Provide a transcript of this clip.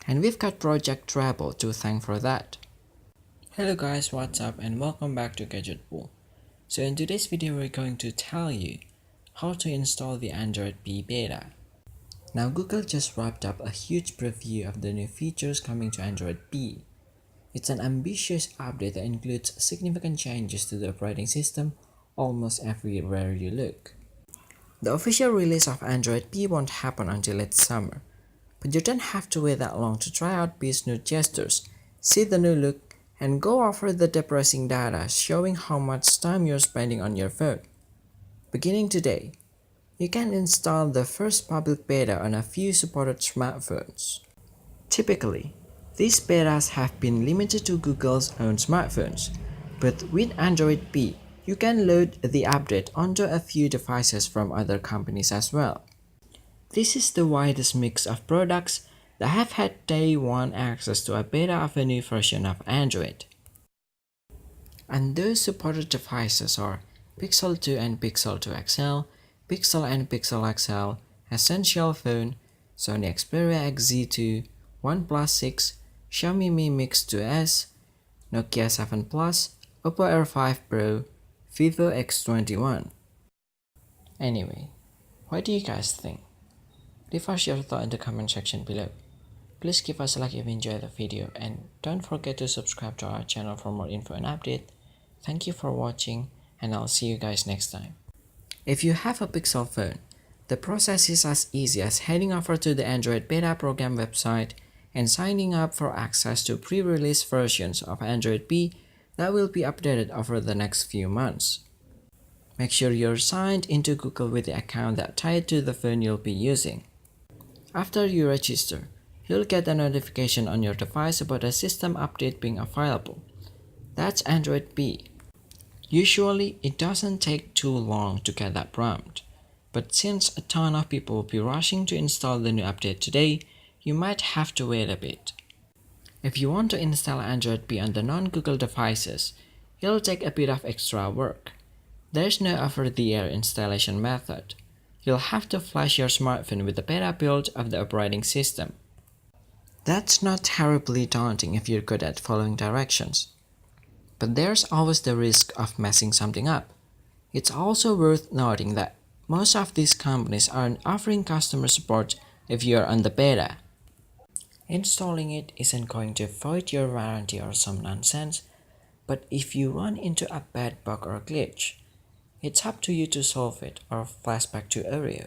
And we've got Project Treble to thank for that. Hello guys, what's up and welcome back to Gadget. So in today's video we're going to tell you how to install the Android P beta. Now Google just wrapped up a huge preview of the new features coming to Android P. It's an ambitious update that includes significant changes to the operating system almost everywhere you look. The official release of Android P won't happen until late summer, but you don't have to wait that long to try out P's new gestures, see the new look, and go over the depressing data showing how much time you're spending on your phone. Beginning today, you can install the first public beta on a few supported smartphones. Typically, these betas have been limited to Google's own smartphones, but with Android P, you can load the update onto a few devices from other companies as well. This is the widest mix of products that have had day one access to a beta of a new version of Android. And those supported devices are Pixel 2 and Pixel 2 XL, Pixel and Pixel XL, Essential Phone, Sony Xperia XZ2, OnePlus 6, Xiaomi Mi Mix 2S, Nokia 7 Plus, Oppo R5 Pro, Vivo X21. Anyway, what do you guys think? Leave us your thought in the comment section below. Please give us a like if you enjoyed the video and don't forget to subscribe to our channel for more info and update. Thank you for watching and I'll see you guys next time. If you have a Pixel phone, the process is as easy as heading over to the Android Beta Program website and signing up for access to pre-release versions of Android P that will be updated over the next few months. Make sure you're signed into Google with the account that's tied to the phone you'll be using. After you register, you'll get a notification on your device about a system update being available. That's Android P. Usually, it doesn't take too long to get that prompt, but since a ton of people will be rushing to install the new update today, you might have to wait a bit. If you want to install Android P on the non-Google devices, it'll take a bit of extra work. There's no over-the-air installation method. You'll have to flash your smartphone with the beta build of the operating system. That's not terribly daunting if you're good at following directions. But there's always the risk of messing something up. It's also worth noting that most of these companies aren't offering customer support if you're on the beta. Installing it isn't going to void your warranty or some nonsense, but if you run into a bad bug or glitch, it's up to you to solve it or flashback to Oreo.